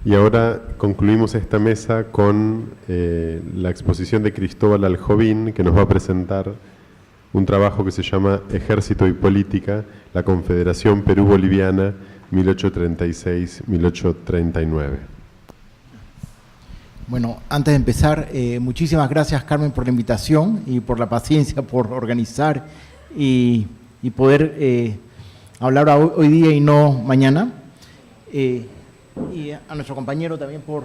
Y ahora concluimos esta mesa con la exposición de Cristóbal Aljovín, que nos va a presentar un trabajo que se llama Ejército y Política, la Confederación Perú-Boliviana, 1836-1839. Bueno, antes de empezar, muchísimas gracias, Carmen, por la invitación y por la paciencia, por organizar y poder hablar hoy día y no mañana. Y a nuestro compañero también por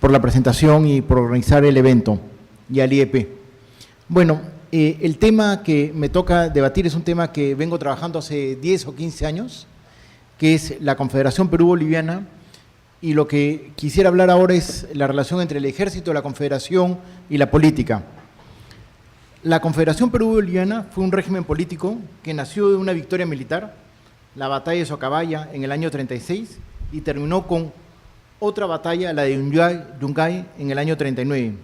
la presentación y por organizar el evento, y al IEP. Bueno, el tema que me toca debatir es un tema que vengo trabajando hace 10 o 15 años, que es la Confederación Perú-Boliviana, y lo que quisiera hablar ahora es la relación entre el ejército, la confederación y la política. La Confederación Perú-Boliviana fue un régimen político que nació de una victoria militar, la batalla de Socabaya en el año 36, y terminó con otra batalla, la de Yungay, en el año 39.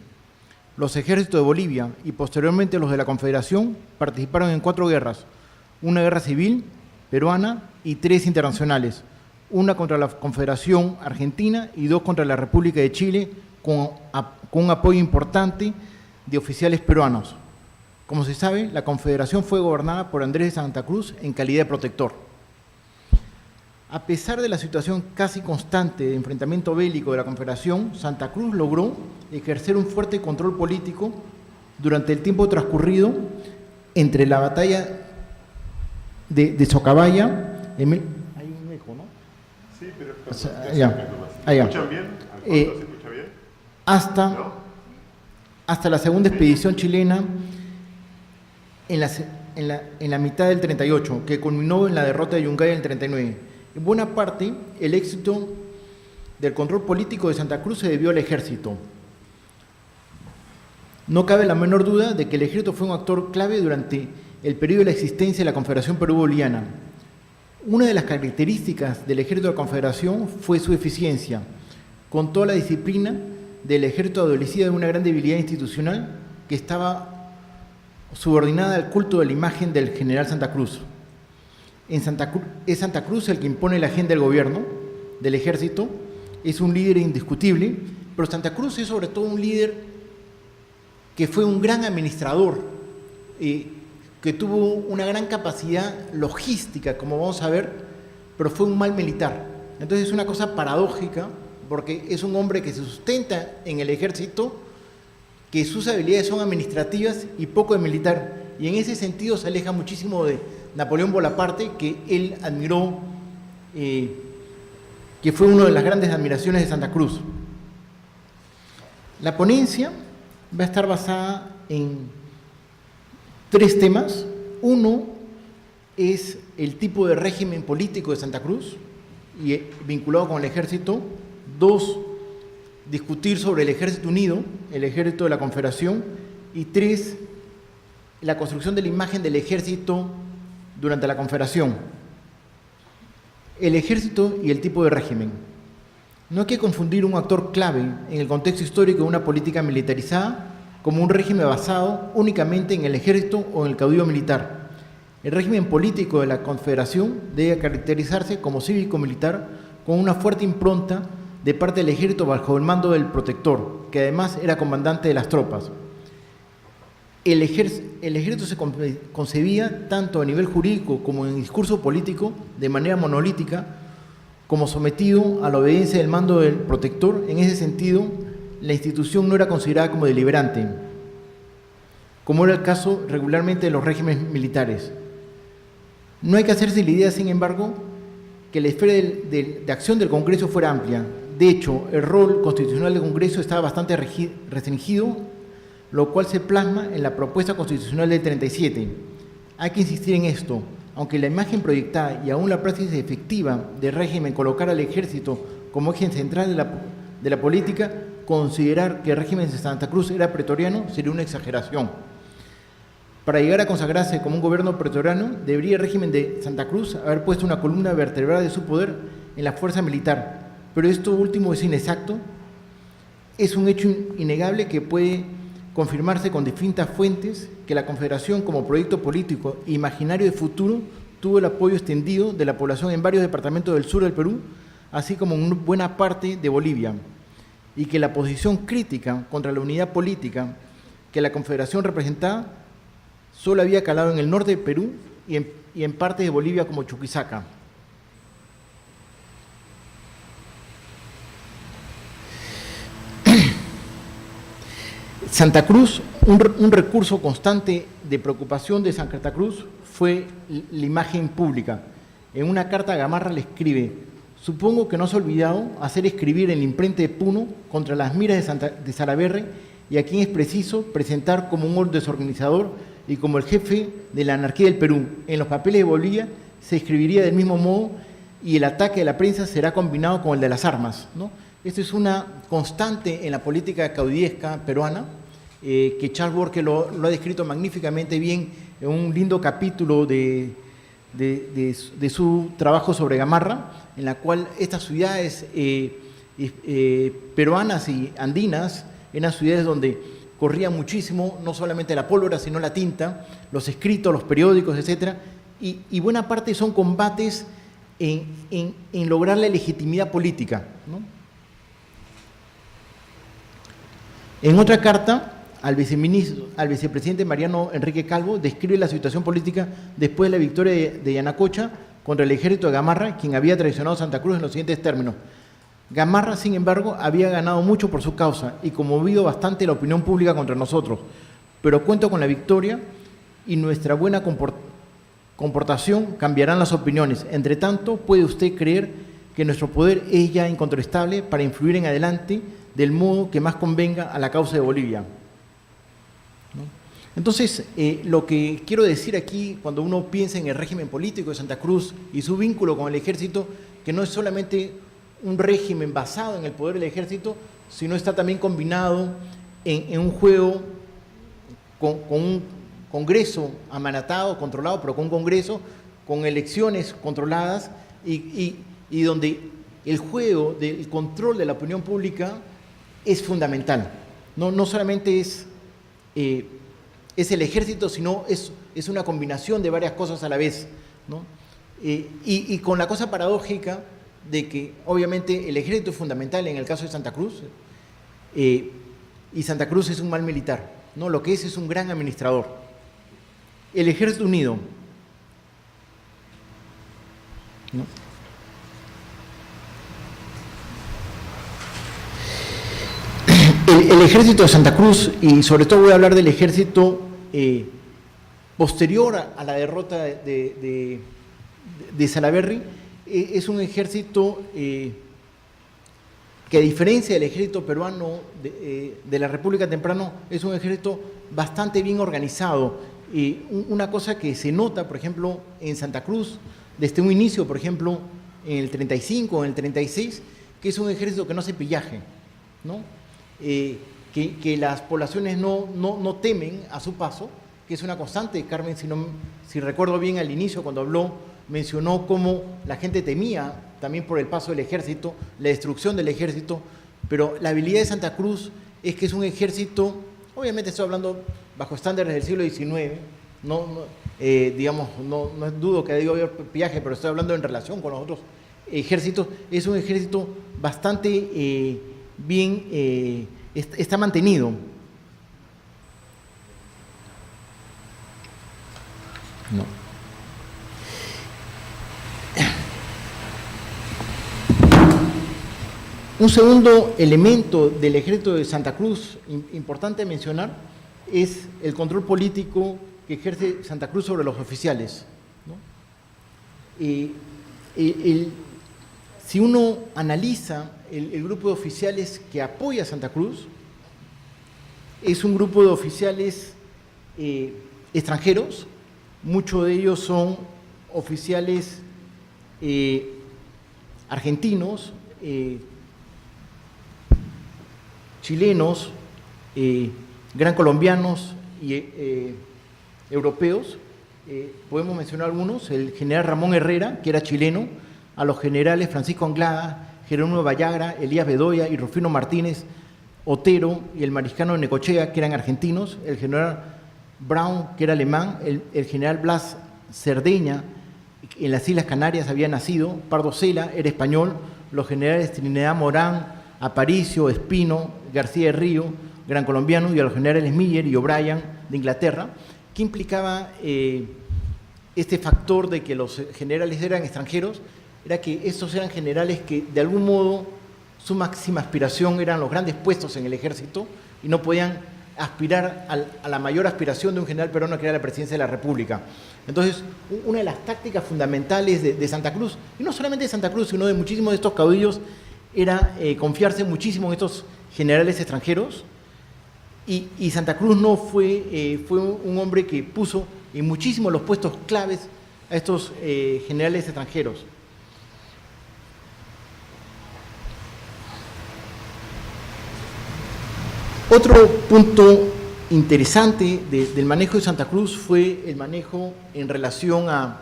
Los ejércitos de Bolivia y posteriormente los de la Confederación participaron en 4 guerras, una guerra civil peruana y 3 internacionales, una contra la Confederación Argentina y 2 contra la República de Chile, con un apoyo importante de oficiales peruanos. Como se sabe, la Confederación fue gobernada por Andrés de Santa Cruz en calidad de protector. A pesar de la situación casi constante de enfrentamiento bélico de la Confederación, Santa Cruz logró ejercer un fuerte control político durante el tiempo transcurrido entre la batalla de Socabaya. Hay un eco, ¿no? Sí, pero ¿Se escuchan bien? ¿Se escucha bien? Hasta la segunda expedición chilena en la mitad del 38, que culminó en la derrota de Yungay en el 39. En buena parte, el éxito del control político de Santa Cruz se debió al ejército. No cabe la menor duda de que el ejército fue un actor clave durante el periodo de la existencia de la Confederación Perú-Boliviana. Una de las características del ejército de la Confederación fue su eficiencia, con toda la disciplina del ejército adolecida de una gran debilidad institucional que estaba subordinada al culto de la imagen del general Santa Cruz. Es Santa Cruz el que impone la agenda del gobierno, del ejército, es un líder indiscutible, pero Santa Cruz es sobre todo un líder que fue un gran administrador, que tuvo una gran capacidad logística, como vamos a ver, pero fue un mal militar. Entonces es una cosa paradójica, porque es un hombre que se sustenta en el ejército, que sus habilidades son administrativas y poco de militar, y en ese sentido se aleja muchísimo de Napoleón Bonaparte, que él admiró, que fue una de las grandes admiraciones de Santa Cruz. La ponencia va a estar basada en 3 temas. Uno es el tipo de régimen político de Santa Cruz, y vinculado con el ejército. 2, discutir sobre el ejército unido, el ejército de la Confederación. Y 3, la construcción de la imagen del ejército durante la Confederación. El ejército y el tipo de régimen. No hay que confundir un actor clave en el contexto histórico de una política militarizada como un régimen basado únicamente en el ejército o en el caudillo militar. El régimen político de la Confederación debe caracterizarse como cívico-militar con una fuerte impronta de parte del ejército bajo el mando del protector, que además era comandante de las tropas. El ejército se concebía tanto a nivel jurídico como en discurso político de manera monolítica, como sometido a la obediencia del mando del protector. En ese sentido, la institución no era considerada como deliberante, como era el caso regularmente de los regímenes militares. No hay que hacerse la idea, sin embargo, que la esfera de acción del Congreso fuera amplia. De hecho, el rol constitucional del Congreso estaba bastante restringido, lo cual se plasma en la propuesta constitucional del 37. Hay que insistir en esto, aunque la imagen proyectada y aún la práctica efectiva del régimen colocar al ejército como eje central de la política, considerar que el régimen de Santa Cruz era pretoriano sería una exageración. Para llegar a consagrarse como un gobierno pretoriano, debería el régimen de Santa Cruz haber puesto una columna vertebral de su poder en la fuerza militar, pero esto último es inexacto. Es un hecho innegable que puede confirmarse con distintas fuentes que la Confederación como proyecto político imaginario de futuro tuvo el apoyo extendido de la población en varios departamentos del sur del Perú, así como en buena parte de Bolivia, y que la posición crítica contra la unidad política que la Confederación representaba solo había calado en el norte de Perú y en partes de Bolivia como Chuquisaca. Santa Cruz, un recurso constante de preocupación de Santa Cruz fue la imagen pública. En una carta Gamarra le escribe: supongo que no has olvidado hacer escribir en la imprenta de Puno contra las miras de Salaverry, y a quien es preciso presentar como un desorganizador y como el jefe de la anarquía del Perú. En los papeles de Bolivia se escribiría del mismo modo y el ataque de la prensa será combinado con el de las armas, ¿no? Esto es una constante en la política caudillesca peruana, que Charles Borges lo ha descrito magníficamente bien en un lindo capítulo de su trabajo sobre Gamarra, en la cual estas ciudades peruanas y andinas eran ciudades donde corría muchísimo, no solamente la pólvora, sino la tinta, los escritos, los periódicos, etc. Y buena parte son combates en lograr la legitimidad política, ¿no? En otra carta, al vicepresidente Mariano Enrique Calvo describe la situación política después de la victoria de Yanacocha contra el ejército de Gamarra, quien había traicionado a Santa Cruz en los siguientes términos: Gamarra, sin embargo, había ganado mucho por su causa y conmovido bastante la opinión pública contra nosotros, pero cuento con la victoria y nuestra buena comportación cambiarán las opiniones. Entre tanto, puede usted creer que nuestro poder es ya incontrastable para influir en adelante del modo que más convenga a la causa de Bolivia, ¿no? Entonces, lo que quiero decir aquí, cuando uno piensa en el régimen político de Santa Cruz y su vínculo con el ejército, que no es solamente un régimen basado en el poder del ejército, sino está también combinado en un juego con un Congreso amanatado, controlado, pero con un Congreso, con elecciones controladas y donde el juego del control de la opinión pública es fundamental. No solamente es el ejército, sino es una combinación de varias cosas a la vez, ¿no? Y con la cosa paradójica de que obviamente el ejército es fundamental en el caso de Santa Cruz, y Santa Cruz es un mal militar, ¿no? Lo que es un gran administrador. El Ejército Unido, ¿no? El ejército de Santa Cruz, y sobre todo voy a hablar del ejército posterior a la derrota de Salaverry, es un ejército que, a diferencia del ejército peruano de la República temprano, es un ejército bastante bien organizado. Una cosa que se nota, por ejemplo, en Santa Cruz, desde un inicio, por ejemplo, en el 35, en el 36, que es un ejército que no hace pillaje, ¿no? Que las poblaciones no temen a su paso, que es una constante. Carmen, si recuerdo bien al inicio, cuando habló, mencionó cómo la gente temía también por el paso del ejército, la destrucción del ejército, pero la habilidad de Santa Cruz es que es un ejército, obviamente estoy hablando bajo estándares del siglo XIX, digamos, no dudo que haya haber pillaje, pero estoy hablando en relación con los otros ejércitos. Es un ejército bastante bien, está mantenido. No. Un segundo elemento del ejército de Santa Cruz importante mencionar es el control político que ejerce Santa Cruz sobre los oficiales, ¿no? Si uno analiza el grupo de oficiales que apoya a Santa Cruz, es un grupo de oficiales extranjeros. Muchos de ellos son oficiales argentinos, chilenos, gran colombianos y europeos. Podemos mencionar algunos: el general Ramón Herrera, que era chileno, a los generales Francisco Anglada, Jerónimo Vallagra, Elías Bedoya y Rufino Martínez Otero, y el mariscano Necochea, que eran argentinos, el general Brown, que era alemán, el general Blas Cerdeña, en las Islas Canarias había nacido, Pardo Cela era español, los generales Trinidad Morán, Aparicio, Espino, García de Río, Gran Colombiano, y a los generales Miller y O'Brien de Inglaterra, que implicaba este factor de que los generales eran extranjeros, era que estos eran generales que de algún modo su máxima aspiración eran los grandes puestos en el ejército y no podían aspirar a la mayor aspiración de un general peruano, que era la presidencia de la República. Entonces, una de las tácticas fundamentales de Santa Cruz, y no solamente de Santa Cruz, sino de muchísimos de estos caudillos, era confiarse muchísimo en estos generales extranjeros, y Santa Cruz no fue un hombre que puso en muchísimos los puestos claves a estos generales extranjeros. Otro punto interesante del manejo de Santa Cruz fue el manejo en relación al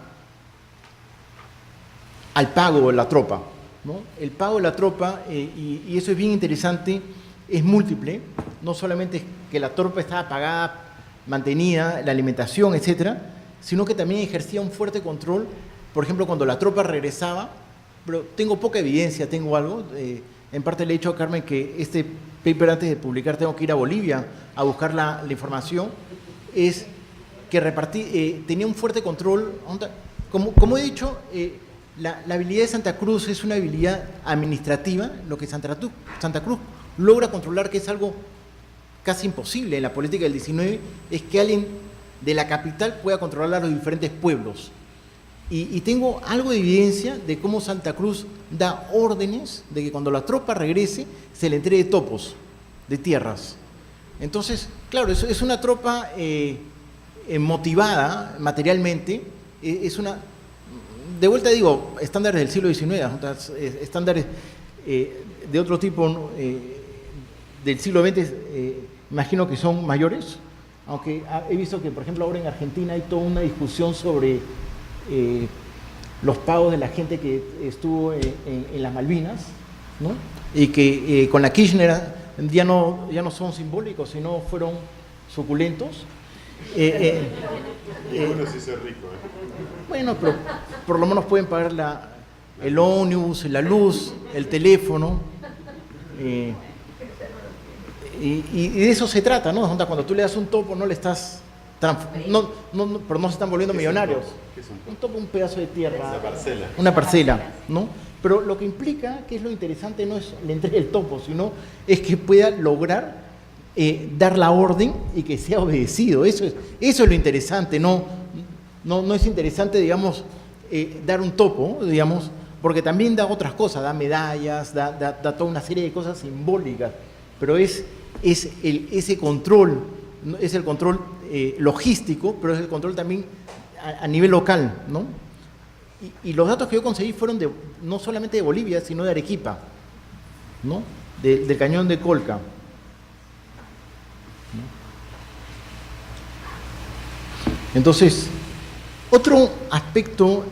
pago de la tropa, ¿no? El pago de la tropa, y eso es bien interesante, es múltiple. No solamente es que la tropa estaba pagada, mantenida, la alimentación, etcétera, sino que también ejercía un fuerte control. Por ejemplo, cuando la tropa regresaba, pero tengo poca evidencia, tengo algo, en parte le he dicho a Carmen que este paper, antes de publicar, tengo que ir a Bolivia a buscar la información, es que tenía un fuerte control. Como he dicho, la habilidad de Santa Cruz es una habilidad administrativa, lo que Santa Cruz logra controlar, que es algo casi imposible en la política del 19, es que alguien de la capital pueda controlar a los diferentes pueblos. Y tengo algo de evidencia de cómo Santa Cruz da órdenes de que cuando la tropa regrese se le entregue topos de tierras. Entonces, claro, es una tropa motivada materialmente, de vuelta digo, estándares del siglo XIX, estándares de otro tipo, ¿no? Del siglo XX, imagino que son mayores, aunque he visto que, por ejemplo, ahora en Argentina hay toda una discusión sobre los pagos de la gente que estuvo en las Malvinas, ¿no? Y que con la Kirchner ya no son simbólicos, sino fueron suculentos. Ninguno se hizo rico. Bueno, pero por lo menos pueden pagar el ómnibus, la luz, el teléfono. Y de eso se trata, ¿no? Cuando tú le das un topo, no le estás... pero no se están volviendo millonarios. Un topo, un pedazo de tierra. Una parcela, ¿no? Pero lo que implica, que es lo interesante, no es le entregue el topo, sino es que pueda lograr dar la orden y que sea obedecido. Eso es lo interesante. No es interesante, digamos, dar un topo, digamos, porque también da otras cosas, da medallas, da toda una serie de cosas simbólicas, pero es ese control, es el control logístico, pero es el control también a nivel local, ¿no? Y los datos que yo conseguí fueron no solamente de Bolivia, sino de Arequipa, ¿no? Del cañón de Colca, ¿no? Entonces, otro aspecto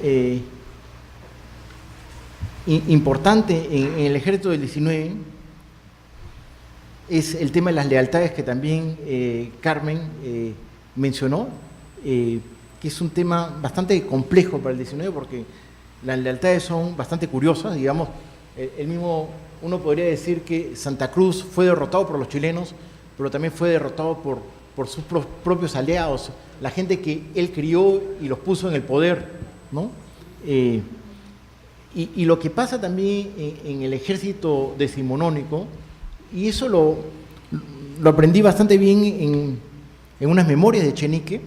importante en el ejército del 19 es el tema de las lealtades, que también Carmen mencionó, que es un tema bastante complejo para el 19, porque las lealtades son bastante curiosas, digamos. Uno podría decir que Santa Cruz fue derrotado por los chilenos, pero también fue derrotado por sus propios aliados, la gente que él crió y los puso en el poder, ¿no? Y lo que pasa también en el ejército decimonónico, y eso lo aprendí bastante bien en unas memorias de Echenique,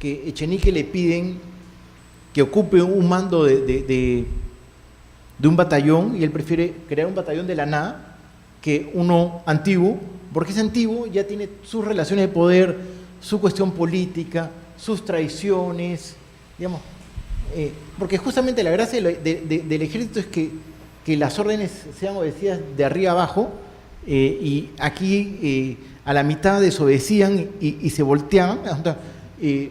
que Echenique le piden que ocupe un mando de un batallón, y él prefiere crear un batallón de la nada que uno antiguo, porque ese antiguo ya tiene sus relaciones de poder, su cuestión política, sus traiciones, digamos, porque justamente la gracia del ejército es que las órdenes sean obedecidas de arriba abajo, y aquí a la mitad desobedecían y se volteaban.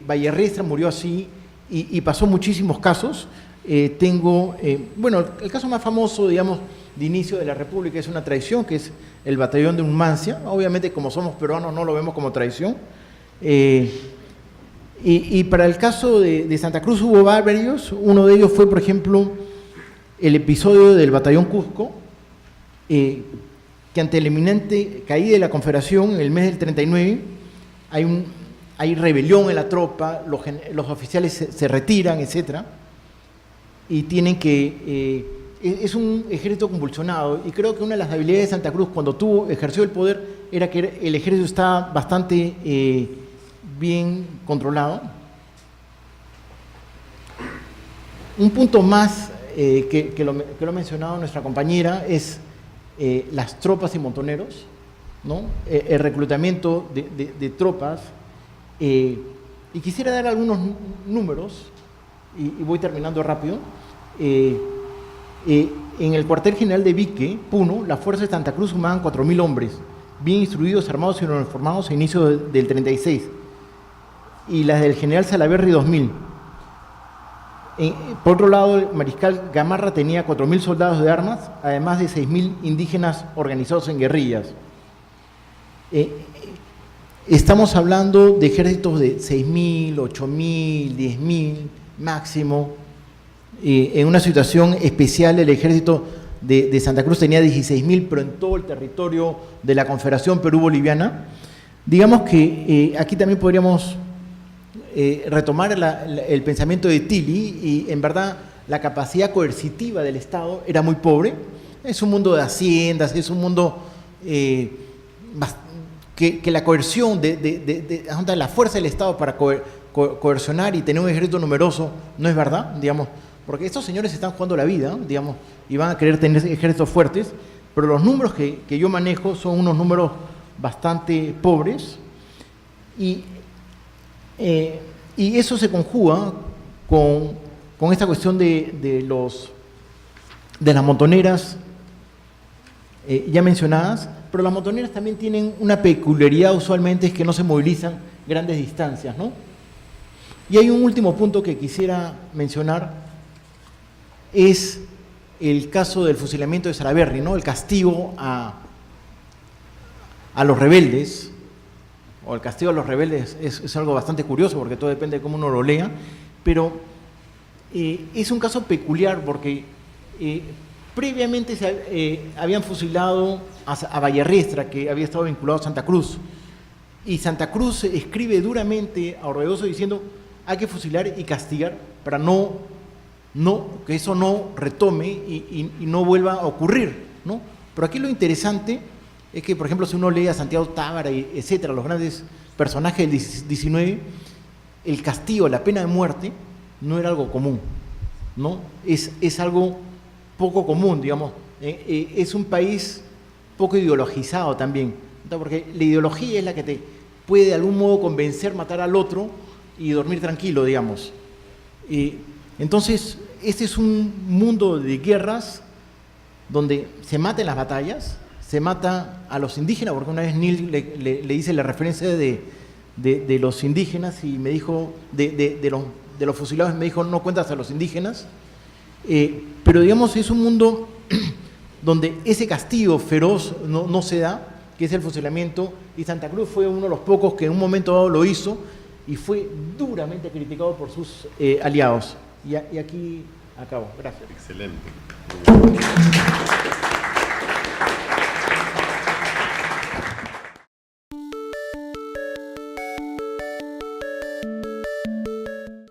Vallerrestra murió así, y pasó muchísimos casos. Bueno, el caso más famoso, digamos, de inicio de la República es una traición, que es el batallón de Numancia. Obviamente, como somos peruanos, no lo vemos como traición. Y para el caso de Santa Cruz hubo varios. Uno de ellos fue, por ejemplo, el episodio del batallón Cusco, que ante la inminente caída de la Confederación, en el mes del 39, hay rebelión en la tropa, los oficiales se retiran, etc. Y tienen que... es un ejército convulsionado, y creo que una de las habilidades de Santa Cruz cuando ejerció el poder era que el ejército estaba bastante bien controlado. Un punto más que lo ha mencionado nuestra compañera es las tropas y montoneros, ¿no? El reclutamiento de tropas, y quisiera dar algunos números, y voy terminando rápido. En el cuartel general de Vique, Puno, las fuerzas de Santa Cruz sumaban 4.000 hombres, bien instruidos, armados y uniformados a inicio del 36, y las del general Salaverry 2.000. Por otro lado, el mariscal Gamarra tenía 4.000 soldados de armas, además de 6.000 indígenas organizados en guerrillas. Estamos hablando de ejércitos de 6.000, 8.000, 10.000 máximo. En una situación especial, el ejército de Santa Cruz tenía 16.000, pero en todo el territorio de la Confederación Perú-Boliviana. Digamos que aquí también podríamos retomar el pensamiento de Tilly, y en verdad la capacidad coercitiva del Estado era muy pobre. Es un mundo de haciendas, es un mundo que la coerción de la fuerza del Estado para coercionar y tener un ejército numeroso no es verdad, digamos, porque estos señores están jugando la vida, digamos, y van a querer tener ejércitos fuertes, pero los números que yo manejo son unos números bastante pobres, y eso se conjuga con esta cuestión de las montoneras ya mencionadas, pero las montoneras también tienen una peculiaridad usualmente, es que no se movilizan grandes distancias, ¿no? Y hay un último punto que quisiera mencionar, es el caso del fusilamiento de Salaverry, ¿no? El castigo a los rebeldes, o el castigo a los rebeldes es algo bastante curioso, porque todo depende de cómo uno lo lea, pero es un caso peculiar porque previamente habían fusilado a Vallarriestra, que había estado vinculado a Santa Cruz, y Santa Cruz escribe duramente a Orbegoso diciendo: hay que fusilar y castigar para que eso no retome y no vuelva a ocurrir, ¿no? Pero aquí lo interesante es que, por ejemplo, si uno lee a Santiago Tábara, etcétera, los grandes personajes del 19, el castigo, la pena de muerte, no era algo común, ¿no? Es algo poco común, digamos. Es un país poco ideologizado también, ¿no? Porque la ideología es la que te puede de algún modo convencer, matar al otro y dormir tranquilo, digamos. Entonces, este es un mundo de guerras donde se mata en las batallas, se mata a los indígenas, porque una vez Neil le hice la referencia de los indígenas y me dijo, de los fusilados, me dijo: no cuentas a los indígenas. Pero digamos, es un mundo donde ese castigo feroz no se da, que es el fusilamiento, y Santa Cruz fue uno de los pocos que en un momento dado lo hizo, y fue duramente criticado por sus aliados. Y aquí acabo. Gracias. Excelente.